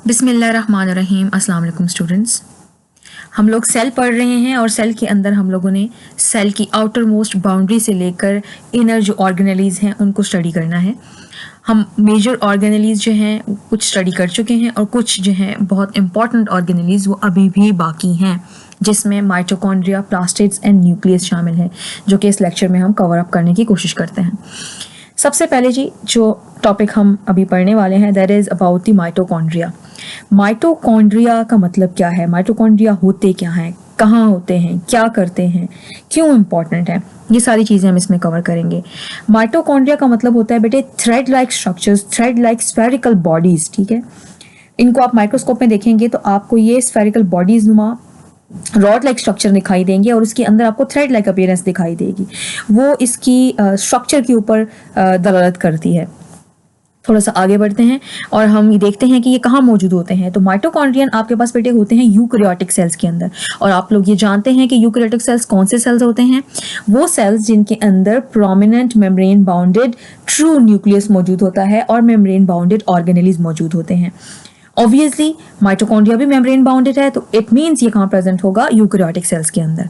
बिस्मिल्लाहिर्रहमानिर्रहीम। अस्सलाम वालेकुम स्टूडेंट्स। हम लोग सेल पढ़ रहे हैं और सेल के अंदर हम लोगों ने सेल की आउटर मोस्ट बाउंड्री से लेकर इनर जो ऑर्गेनेलीज हैं उनको स्टडी करना है। हम मेजर ऑर्गेनेलीज जो हैं कुछ स्टडी कर चुके हैं और कुछ जो हैं बहुत इंपॉर्टेंट ऑर्गेनेलीज वो अभी भी बाकी हैं, जिसमें माइटोकॉन्ड्रिया, प्लास्टिड्स एंड न्यूक्लियस शामिल है, जो कि इस लेक्चर में हम कवर अप करने की कोशिश करते हैं। सबसे पहले जी जो टॉपिक हम अभी पढ़ने वाले हैं that is about the mitochondria. Mitochondria का मतलब क्या है, माइटोकॉन्ड्रिया होते क्या हैं, कहाँ होते हैं, क्या करते हैं, क्यों इम्पॉर्टेंट है, ये सारी चीज़ें हम इसमें कवर करेंगे। माइटोकॉन्ड्रिया का मतलब होता है बेटे thread like structures, thread like spherical bodies. ठीक है, इनको आप माइक्रोस्कोप में देखेंगे तो आपको ये स्फेरिकल बॉडीज नुमा रॉड लाइक स्ट्रक्चर दिखाई देंगे और उसके अंदर आपको थ्रेड लाइक अपीयरेंस दिखाई देगी। वो इसकी स्ट्रक्चर के ऊपर दलालत करती है। थोड़ा सा आगे बढ़ते हैं और हम ये देखते हैं कि ये कहाँ मौजूद होते हैं। तो माइटोकॉन्ड्रियन आपके पास बेटे होते हैं यूकैरियोटिक सेल्स के अंदर, और आप लोग ये जानते हैं कि यूकैरियोटिक सेल्स कौन से सेल्स होते हैं, वो सेल्स जिनके अंदर prominent membrane bounded true nucleus मौजूद होता है और मेम्ब्रेन बाउंडेड ऑर्गेनेलीज मौजूद होते हैं। ऑब्वियसली माइटोकॉन्ड्रिया भी मेम्ब्रेन बाउंडेड है, तो इट मीन्स ये कहाँ प्रेजेंट होगा, यूकैरियोटिक सेल्स के अंदर।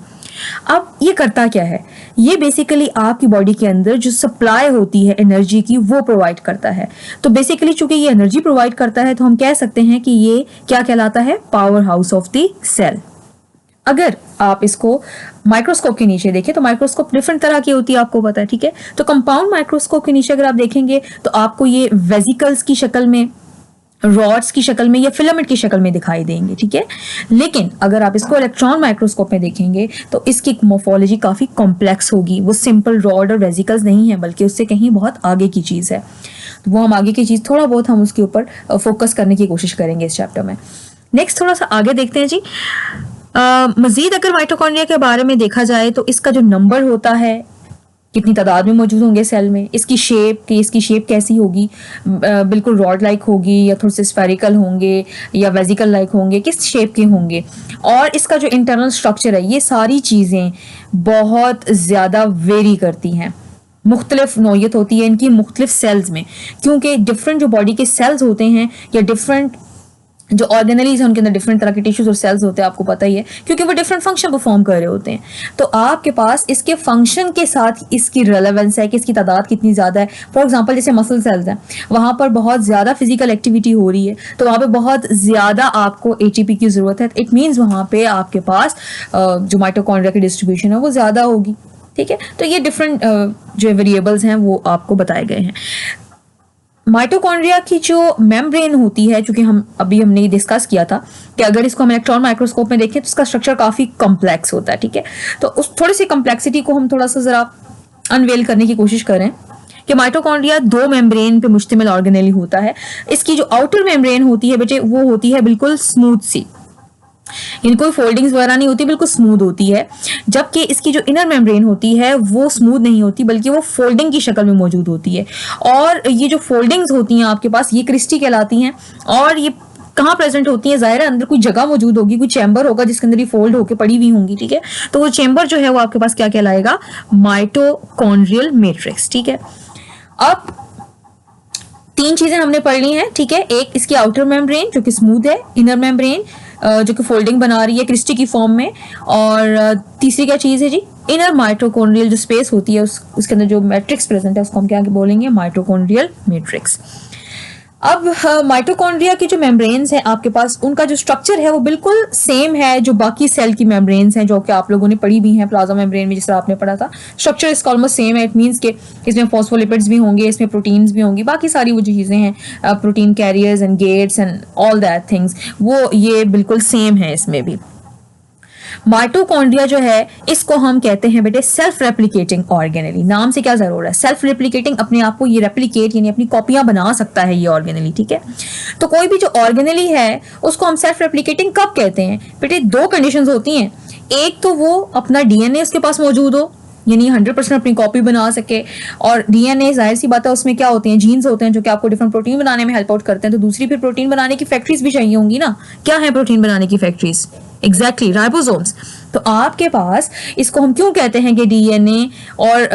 अब ये करता क्या है, ये बेसिकली आपकी बॉडी के अंदर जो सप्लाई होती है एनर्जी की वो प्रोवाइड करता है। तो बेसिकली चूंकि ये एनर्जी प्रोवाइड करता है तो हम कह सकते हैं कि ये क्या कहलाता है, powerhouse of the cell. अगर आप इसको माइक्रोस्कोप के नीचे देखें तो माइक्रोस्कोप डिफरेंट तरह की होती है, आपको पता है। ठीक है, तो कंपाउंड माइक्रोस्कोप के नीचे अगर आप देखेंगे तो आपको ये वेसिकल्स की शक्ल में, रॉड्स की शक्ल में या फिलामेंट की शक्ल में दिखाई देंगे। ठीक है, लेकिन अगर आप इसको इलेक्ट्रॉन माइक्रोस्कोप में देखेंगे तो इसकी मोर्फोलॉजी काफ़ी कॉम्प्लेक्स होगी। वो सिंपल रॉड और वेसिकल्स नहीं है, बल्कि उससे कहीं बहुत आगे की चीज़ है। तो वो हम आगे की चीज़ थोड़ा बहुत हम उसके ऊपर फोकस करने की कोशिश करेंगे इस चैप्टर में। नेक्स्ट थोड़ा सा आगे देखते हैं जी। मज़ीद अगर माइटोकॉन्ड्रिया के बारे में देखा जाए तो इसका जो नंबर होता है, कितनी तादाद में मौजूद होंगे सेल में, इसकी शेप कैसी होगी, बिल्कुल रॉड लाइक होगी या थोड़े से स्फेरिकल होंगे या वेसिकल लाइक होंगे, किस शेप के होंगे, और इसका जो इंटरनल स्ट्रक्चर है, ये सारी चीज़ें बहुत ज़्यादा वेरी करती हैं। मुख्तलिफ नौयत होती है इनकी मुख्तलिफ सेल्स में, क्योंकि डिफरेंट जो बॉडी के सेल्स होते हैं या डिफरेंट जो ऑर्गेनेलीज हैं उनके अंदर डिफरेंट तरह के टिश्यूज और सेल्स होते हैं, आपको पता ही है, क्योंकि वो डिफरेंट फंक्शन परफॉर्म कर रहे होते हैं। तो आपके पास इसके फंक्शन के साथ इसकी रेलेवेंस है कि इसकी तादाद कितनी ज़्यादा है। फॉर एग्जांपल जैसे मसल सेल्स हैं, वहाँ पर बहुत ज़्यादा फिजिकल एक्टिविटी हो रही है, तो वहाँ पे बहुत ज़्यादा आपको एटीपी की ज़रूरत है। इट मीन्स वहाँ पे आपके पास जो माइटोकॉन्ड्रिया की डिस्ट्रीब्यूशन है वो ज़्यादा होगी। ठीक है, तो ये डिफरेंट जो वेरिएबल्स हैं वो आपको बताए गए हैं। माइटोकॉन्ड्रिया की जो मेम्ब्रेन होती है, चूंकि हमने डिस्कस किया था कि अगर इसको हम इलेक्ट्रॉन माइक्रोस्कोप में देखें तो इसका स्ट्रक्चर काफ़ी कॉम्प्लेक्स होता है। ठीक है, तो उस थोड़ी सी कॉम्प्लेक्सिटी को हम थोड़ा सा ज़रा अनवेल करने की कोशिश करें कि माइटोकॉन्ड्रिया दो मेम्ब्रेन पे मुश्तमिल ऑर्गेनेली होता है। इसकी जो आउटर मेम्ब्रेन होती है बेटे वो होती है बिल्कुल स्मूथ सी, इन कोई फोल्डिंग्स वगैरह नहीं होती, बिल्कुल स्मूथ होती है। जबकि इसकी जो इनर मेम्ब्रेन होती है वो स्मूथ नहीं होती, बल्कि वो फोल्डिंग की शक्ल में मौजूद होती है। और ये जो फोल्डिंग्स होती हैं आपके पास, ये क्रिस्टी कहलाती हैं। और ये कहाँ प्रेजेंट होती है, जाहिर है अंदर कोई जगह मौजूद होगी, कोई चैम्बर होगा जिसके अंदर ये फोल्ड होकर पड़ी हुई होंगी। ठीक है, तो वो चैम्बर जो है वो आपके पास क्या कहलाएगा, माइटोकॉन्ड्रियल मैट्रिक्स। ठीक है, अब तीन चीजें हमने पढ़ ली हैं। ठीक है, एक इसकी आउटर मेम्ब्रेन जो कि स्मूथ है, इनर मेम्ब्रेन जो कि फोल्डिंग बना रही है क्रिस्टी की फॉर्म में, और तीसरी क्या चीज़ है जी, इनर माइटोकॉन्ड्रियल जो स्पेस होती है उसके अंदर जो मैट्रिक्स प्रेजेंट है उसको हम क्या बोलेंगे, माइटोकॉन्ड्रियल मैट्रिक्स। अब माइटोकॉन्ड्रिया की जो मेम्ब्रेन्स हैं आपके पास, उनका जो स्ट्रक्चर है वो बिल्कुल सेम है जो बाकी सेल की मेम्ब्रेन्स हैं जो कि आप लोगों ने पढ़ी भी हैं प्लाज्मा मेम्ब्रेन में, जिस तरह आपने पढ़ा था। स्ट्रक्चर इसका ऑलमोस्ट सेम है। इट मीन्स कि इसमें फॉस्फोलिपिड्स भी होंगे, इसमें प्रोटीन्स भी होंगी, बाकी सारी वो जो चीज़ें हैं, protein carriers and gates and all that things, वो ये बिल्कुल सेम है इसमें भी। माइटोकॉन्ड्रिया जो है इसको हम कहते हैं बेटे सेल्फ रेप्लिकेटिंग ऑर्गेनेली। नाम से क्या जरूर है, सेल्फ रेप्लिकेटिंग, अपने आप को ये रेप्लिकेट यानी अपनी कॉपियां बना सकता है ये ऑर्गेनेली। ठीक है, तो कोई भी जो ऑर्गेनेली है उसको हम सेल्फ रेप्लिकेटिंग कब कहते हैं बेटे, दो कंडीशंस होती हैं। एक तो वो अपना डीएनए उसके पास मौजूद हो, यानी 100% अपनी कॉपी बना सके। और डीएनए जाहिर सी बात है उसमें क्या होते हैं, जीन्स होते हैं जो कि आपको डिफरेंट प्रोटीन बनाने में हेल्प आउट करते हैं। तो दूसरी फिर प्रोटीन बनाने की फैक्ट्रीज भी चाहिए होंगी ना। क्या है प्रोटीन बनाने की फैक्ट्रीज? Exactly ribosomes. तो आपके पास इसको हम क्यों कहते हैं कि डीएनए और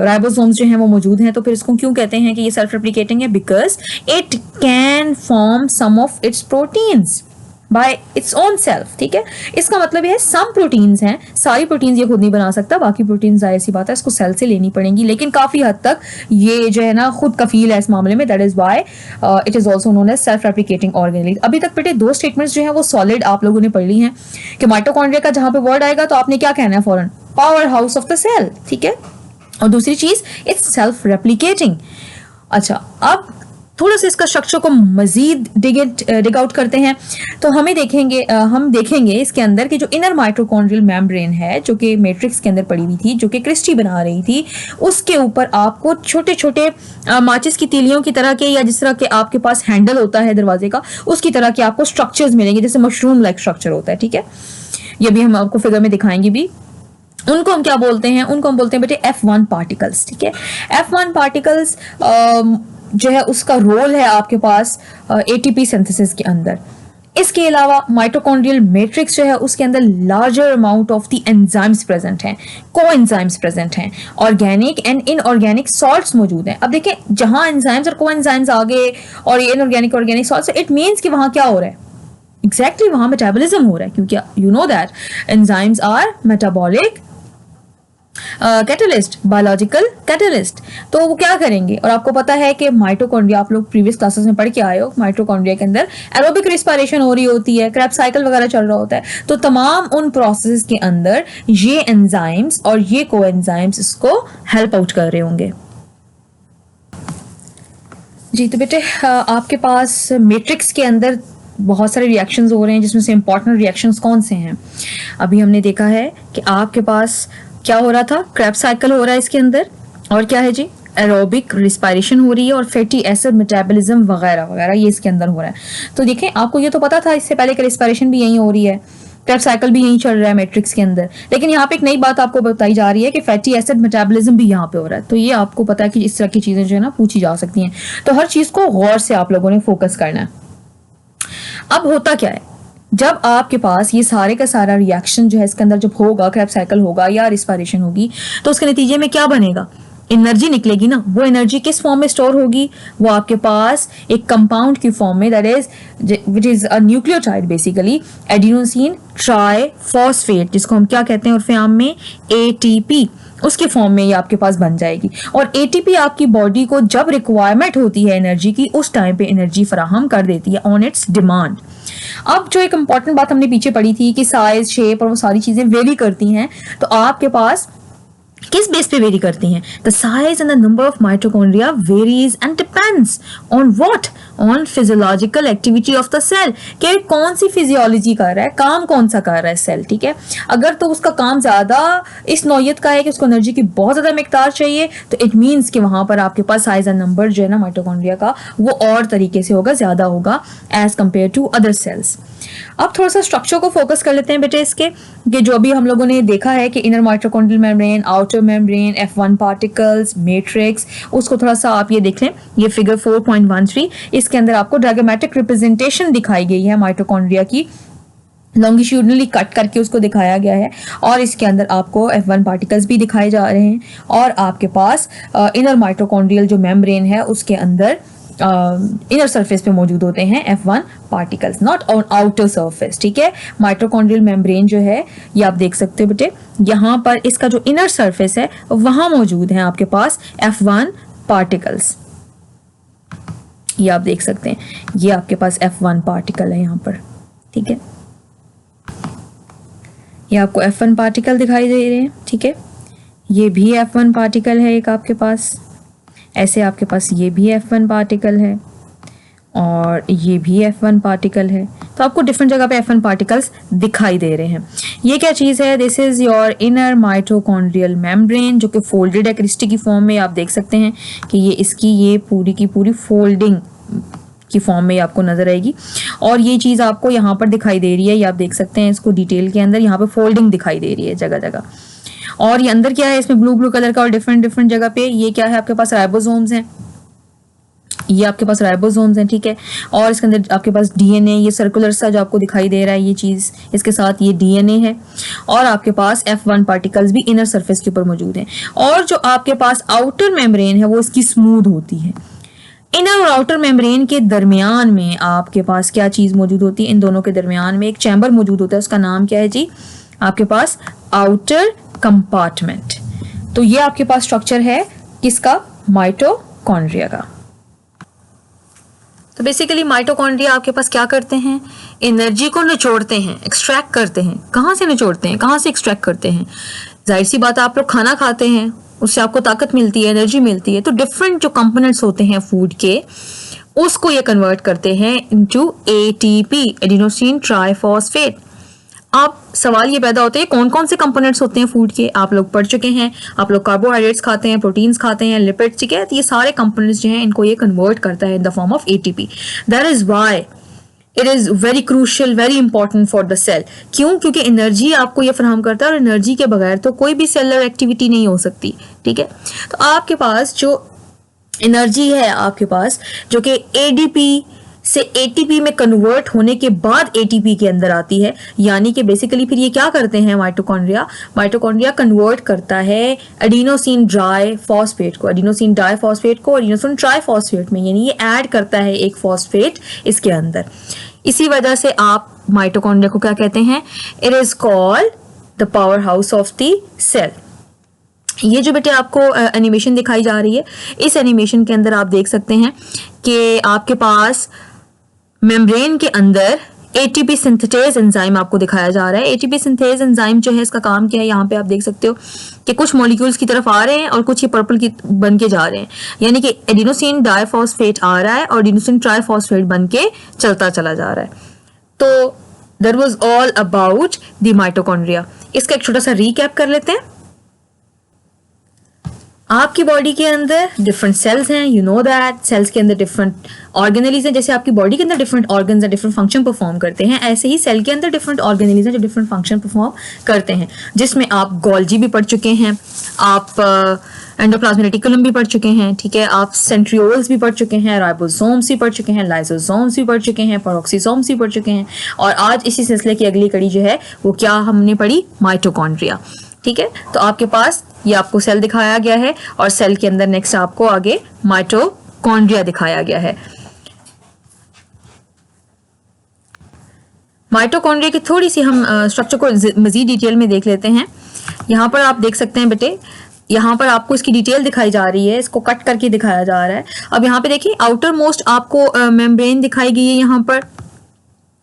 राइबोसोम्स जो हैं वो मौजूद हैं, तो फिर इसको क्यों कहते हैं कि ये सेल्फ रेप्लिकेटिंग है? Because it can form some of its proteins by its own self. ठीक है, इसका मतलब ये है सम प्रोटीन्स हैं, सारी प्रोटीन्स ये खुद नहीं बना सकता, बाकी प्रोटीन जाहिर सी बात है इसको सेल से लेनी पड़ेंगी, लेकिन काफी हद तक ये जो है ना खुद कफील है इस मामले में। That is why it is also known as self replicating organelle. अभी तक बेटे दो स्टेटमेंट्स जो है वो सॉलिड आप लोगों ने पढ़ ली हैं कि माइटोकॉन्ड्रिया का जहां पे वर्ड आएगा तो आपने क्या कहना है फौरन? Powerhouse of the cell. ठीक है, और दूसरी चीज इट्स सेल्फ रेप्लिकेटिंग। अच्छा, अब थोड़ा सा इसका स्ट्रक्चर को मजीद डिग आउट करते हैं तो हम देखेंगे इसके अंदर कि जो इनर माइटोकॉन्ड्रियल मेम्ब्रेन है जो कि मैट्रिक्स के अंदर पड़ी हुई थी, जो कि क्रिस्टी बना रही थी, उसके ऊपर आपको छोटे छोटे माचिस की तीलियों की तरह के, या जिस तरह के आपके पास हैंडल होता है दरवाजे का, उसकी तरह के आपको स्ट्रक्चर्स मिलेंगे, जैसे मशरूम लाइक स्ट्रक्चर होता है। ठीक है, ये भी हम आपको फिगर में दिखाएंगे भी। उनको हम क्या बोलते हैं? उनको हम बोलते हैं बेटे F1 पार्टिकल्स। ठीक है, F1 पार्टिकल्स जो है उसका रोल है आपके पास एटीपी सिंथेसिस के अंदर। इसके अलावा माइटोकॉन्ड्रियल मैट्रिक्स जो है उसके अंदर larger amount of the enzymes present हैं, कोएंजाइम्स प्रेजेंट हैं, ऑर्गेनिक एंड इनऑर्गेनिक सॉल्ट्स मौजूद हैं। अब देखें, जहां एंजाइम्स और कोएंजाइम्स आ गए और ये inorganic organic salts, it means कि वहां क्या हो रहा है? एग्जैक्टली वहां मेटाबॉलिज्म हो रहा है, क्योंकि you know that enzymes our metabolic catalyst, biological catalyst. तो वो क्या करेंगे? और आपको पता है कि माइटोकॉन्ड्रिया, आप लोग प्रीवियस क्लासेस में पढ़ के आए हो, माइटोकॉन्ड्रिया के अंदर एरोबिक रिस्पायरेशन हो रही होती है, क्रेब्स साइकिल वगैरह चल रहा होता है। तो तमाम उन प्रोसेस के अंदर ये एंजाइम्स और ये कोएंजाइम्स इसको हेल्प आउट कर रहे होंगे। जी, तो बेटे आपके पास मैट्रिक्स के अंदर बहुत सारे रिएक्शंस हो रहे हैं, जिसमें से इंपॉर्टेंट रिएक्शंस कौन से हैं? अभी हमने देखा है कि आपके पास क्या हो रहा था? क्रेब्स साइकिल हो रहा है इसके अंदर, और क्या है जी? एरोबिक रिस्पायरेशन हो रही है, और फैटी एसिड मेटाबॉलिज्म वगैरह वगैरह ये इसके अंदर हो रहा है। तो देखें, आपको ये तो पता था इससे पहले कि रिस्पायरेशन भी यही हो रही है, क्रेब्स साइकिल भी यही चल रहा है मैट्रिक्स के अंदर, लेकिन यहाँ पे एक नई बात आपको बताई जा रही है कि फैटी एसिड मेटाबॉलिज्म भी यहाँ पे हो रहा है। तो ये आपको पता है कि इस तरह की चीजें जो है ना पूछी जा सकती हैं, तो हर चीज को गौर से आप लोगों ने फोकस करना है। अब होता क्या है, जब आपके पास ये सारे का सारा रिएक्शन जो है इसके अंदर जब होगा, क्रेब्स साइकिल होगा या रिस्पायरेशन होगी, तो उसके नतीजे में क्या बनेगा? एनर्जी निकलेगी ना। वो एनर्जी किस फॉर्म में स्टोर होगी? वो आपके पास एक कंपाउंड की फॉर्म में, that is which is a nucleotide basically, adenosine triphosphate, जिसको हम क्या कहते हैं उर्फे आम में? एटीपी। उसके फॉर्म में ये आपके पास बन जाएगी, और एटीपी आपकी बॉडी को जब रिक्वायरमेंट होती है एनर्जी की, उस टाइम पे एनर्जी फराहम कर देती है ऑन इट्स डिमांड। अब जो एक इंपॉर्टेंट बात हमने पीछे पढ़ी थी कि साइज, शेप और वो सारी चीजें वेरी करती हैं, तो आपके पास किस बेस पे वेरी करती हैं? The size and the number of mitochondria varies and depends on what? On physiological activity of the cell, कि कौन सी फिजियोलॉजी कर रहा है, काम कौन सा कर रहा है सेल। ठीक है, अगर तो उसका काम ज्यादा इस नौयत का है कि उसको एनर्जी की बहुत ज्यादा मिकदार चाहिए, तो इट मीन्स कि वहां पर आपके पास साइज एंड नंबर जो है ना माइटोकॉन्ड्रिया का, वो और तरीके से होगा, ज्यादा होगा as compare to other cells. अब थोड़ा सा स्ट्रक्चर को फोकस कर लेते हैं बेटे इसके, कि जो अभी हम लोगों ने देखा है कि inner mitochondrial membrane, outer membrane, F1 particles, matrix, उसको थोड़ा सा आप ये देख लें। ये फिगर 4.13, इसके अंदर आपको डायग्रामेटिक रिप्रेजेंटेशन दिखाई गई है माइटोकॉन्ड्रिया की, लॉन्गिट्यूडनली कट करके उसको दिखाया गया है, और इसके अंदर आपको F1 पार्टिकल्स भी दिखाए जा रहे हैं, और आपके पास इनर माइटोकॉन्ड्रियल जो मेम्ब्रेन है उसके अंदर इनर सरफेस पे मौजूद होते हैं F1 particles, not on outer surface. ठीक है, माइटोकॉन्ड्रियल मेम्ब्रेन जो है ये आप देख सकते हो बेटे, यहाँ पर इसका जो इनर सरफेस है वहां मौजूद है आपके पास F1 पार्टिकल्स। ये आप देख सकते हैं, ये आपके पास F1 पार्टिकल है यहाँ पर। ठीक है, ये आपको F1 पार्टिकल दिखाई दे रहे हैं। ठीक है, ये भी F1 पार्टिकल है एक आपके पास, ऐसे आपके पास ये भी F1 पार्टिकल है, और ये भी F1 पार्टिकल है। तो आपको डिफरेंट जगह पे F1 पार्टिकल्स दिखाई दे रहे हैं। ये क्या चीज़ है? This is your inner mitochondrial membrane, जो कि फोल्डेड है क्रिस्टी की फॉर्म में। आप देख सकते हैं कि ये इसकी ये पूरी की पूरी फोल्डिंग की फॉर्म में आपको नजर आएगी, और ये चीज़ आपको यहाँ पर दिखाई दे रही है, ये आप देख सकते हैं इसको डिटेल के अंदर, यहाँ पे फोल्डिंग दिखाई दे रही है जगह जगह। और ये अंदर क्या है, इसमें ब्लू ब्लू कलर का और डिफरेंट डिफरेंट जगह पे ये क्या है, आपके पास राइबोसोम्स हैं, ये आपके पास राइबोसोम्स हैं, ठीक है। और इसके अंदर आपके पास डीएनए, ये सर्कुलर सा जो आपको दिखाई दे रहा है ये चीज़, इसके साथ ये डीएनए है। और आपके पास F1 पार्टिकल्स भी इनर सरफेस के ऊपर मौजूद हैं। और जो आपके पास आउटर मेम्ब्रेन है वो इसकी स्मूथ होती है। इनर और आउटर मेम्ब्रेन के दरमियान में आपके पास क्या चीज़ मौजूद होती है, इन दोनों के दरमियान में एक चैम्बर मौजूद होता है, उसका नाम क्या है जी, आपके पास आउटर कंपार्टमेंट। तो ये आपके पास स्ट्रक्चर है किसका, माइटोकॉन्ड्रिया का। तो बेसिकली माइटोकॉन्ड्रिया आपके पास क्या करते हैं, एनर्जी को निचोड़ते हैं, एक्सट्रैक्ट करते हैं। कहाँ से निचोड़ते हैं, कहाँ से एक्सट्रैक्ट करते हैं, जाहिर सी बात है आप लोग खाना खाते हैं, उससे आपको ताकत मिलती है, एनर्जी मिलती है। तो डिफरेंट जो कंपोनेंट्स होते हैं फूड के, उसको ये कन्वर्ट करते हैं इनटू एटीपी, एडिनोसिन ट्राइफॉस्फेट। अब सवाल ये पैदा होता है कौन कौन से कंपोनेंट्स होते हैं फूड के, आप लोग पढ़ चुके हैं, आप लोग कार्बोहाइड्रेट्स खाते हैं, प्रोटीन्स खाते हैं, लिपिड्स, ठीक है। तो ये सारे कंपोनेंट्स जो हैं इनको ये कन्वर्ट करता है in the form of ATP. That is why it is very crucial, very important for the cell. क्यों, क्योंकि एनर्जी आपको ये फराहम करता है और एनर्जी के बगैर तो कोई भी सेलुलर एक्टिविटी नहीं हो सकती, ठीक है। तो आपके पास जो एनर्जी है आपके पास, जो कि एडीपी से एटीपी में कन्वर्ट होने के बाद एटीपी के अंदर आती है, यानी कि बेसिकली फिर ये क्या करते हैं माइटोकॉन्ड्रिया कन्वर्ट करता है एडिनोसिन डाइफॉस्फेट को, एडिनोसिन ट्राइफॉस्फेट में, यानी ये ऐड करता है एक फॉस्फेट इसके अंदर। इसी वजह से आप माइटोकॉन्ड्रिया को क्या कहते हैं, it is called the powerhouse of the cell. ये जो बेटे आपको एनिमेशन दिखाई जा रही है, इस एनिमेशन के अंदर आप देख सकते हैं कि आपके पास मेम्ब्रेन के अंदर एटीपी सिंथेटेज एंजाइम आपको दिखाया जा रहा है। एटीपी सिंथेज एंजाइम जो है इसका काम क्या है, यहाँ पे आप देख सकते हो कि कुछ मॉलिक्यूल्स की तरफ आ रहे हैं और कुछ ये पर्पल की बन के जा रहे हैं, यानी कि एडिनोसिन डाइफॉस्फेट आ रहा है और एडिनोसिन ट्राइफॉस्फेट बन के चलता चला जा रहा है। तो that was all about the mitochondria. इसका एक छोटा सा रीकैप कर लेते हैं। आपकी बॉडी के अंदर डिफरेंट सेल्स हैं, यू नो दैट। सेल्स के अंदर डिफरेंट ऑर्गेनेलीज हैं, जैसे आपकी बॉडी के अंदर डिफरेंट ऑर्गन्स हैं, डिफरेंट फंक्शन परफॉर्म करते हैं, ऐसे ही सेल के अंदर डिफरेंट ऑर्गेनेलीज हैं जो डिफरेंट फंक्शन परफॉर्म करते हैं, जिसमें आप गोल्जी भी पढ़ चुके हैं, आप एंडोप्लाज्मिक रेटिकुलम भी पढ़ चुके हैं, ठीक है, आप सेंट्रियोल्स भी पढ़ चुके हैं, राइबोसोम्स भी पढ़ चुके हैं, लाइसोसोम्स भी पढ़ चुके हैं, पेरोक्सीसोम्स भी पढ़ चुके हैं, और आज इसी सिलसिले की अगली कड़ी जो है वो क्या हमने पढ़ी, माइटोकॉन्ड्रिया, ठीक है। तो आपके पास ये आपको सेल दिखाया गया है और सेल के अंदर नेक्स्ट आपको आगे माइटोकॉन्ड्रिया दिखाया गया है। माइटोकॉन्ड्रिया की थोड़ी सी हम स्ट्रक्चर को मजीद डिटेल में देख लेते हैं। यहाँ पर आप देख सकते हैं बेटे, यहाँ पर आपको इसकी डिटेल दिखाई जा रही है, इसको कट करके दिखाया जा रहा है। अब यहाँ पे देखिए आउटर मोस्ट आपको मेम्ब्रेन दिखाई गई है, यहाँ पर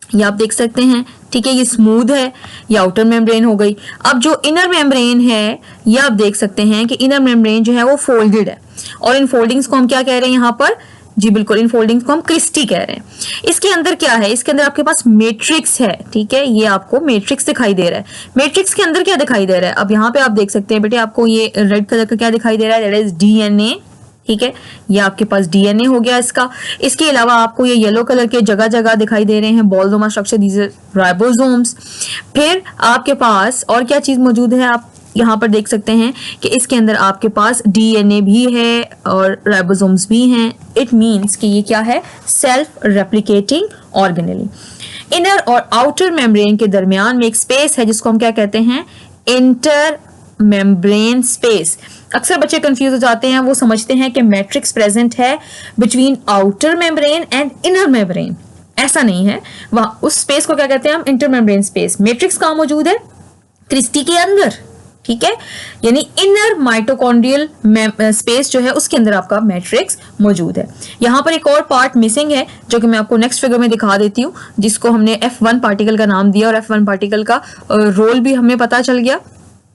ये आप देख सकते हैं, ठीक है, ये स्मूथ है, ये आउटर मेम्ब्रेन हो गई। अब जो इनर मेम्ब्रेन है ये आप देख सकते हैं कि इनर मेम्ब्रेन जो है वो फोल्डेड है, और इन फोल्डिंग्स को हम क्या कह रहे हैं यहाँ पर, जी बिल्कुल, इन फोल्डिंग्स को हम क्रिस्टी कह रहे हैं। इसके अंदर क्या है, इसके अंदर आपके पास मैट्रिक्स है, ठीक है, ये आपको मैट्रिक्स दिखाई दे रहा है। मैट्रिक्स के अंदर क्या दिखाई दे रहा है, अब यहाँ पे आप देख सकते हैं बेटे, आपको ये रेड कलर का क्या दिखाई दे रहा है, दैट इज डीएनए, ठीक है, ये आपके पास डीएनए हो गया इसका। इसके अलावा आपको ये येलो कलर के जगह जगह दिखाई दे रहे हैं बॉलडोमा स्ट्रक्चर, दीज आर राइबोसोम्स। फिर आपके पास और क्या चीज मौजूद है, आप यहाँ पर देख सकते हैं कि इसके अंदर आपके पास डीएनए भी है और राइबोसोम्स भी हैं। इट मीन्स कि ये क्या है, सेल्फ रेप्लिकेटिंग ऑर्गेनेली। इनर और आउटर मेम्ब्रेन के दरमियान में एक स्पेस है जिसको हम क्या कहते हैं, इंटर मेम्ब्रेन स्पेस। अक्सर बच्चे कंफ्यूज हो जाते हैं, वो समझते हैं कि मैट्रिक्स प्रेजेंट है between outer membrane and inner membrane. ऐसा नहीं है, वहां उस स्पेस को क्या कहते हैं हम, इंटर मेम्ब्रेन स्पेस। मैट्रिक्स कहाँ मौजूद है, क्रिस्टी के अंदर, ठीक है, यानी इनर माइटोकॉन्ड्रियल स्पेस जो है उसके अंदर आपका मैट्रिक्स मौजूद है। यहाँ पर एक और पार्ट मिसिंग है जो कि मैं आपको नेक्स्ट फिगर में दिखा देती हूँ, जिसको हमने F1 पार्टिकल का नाम दिया और F1 पार्टिकल का रोल भी हमें पता चल गया।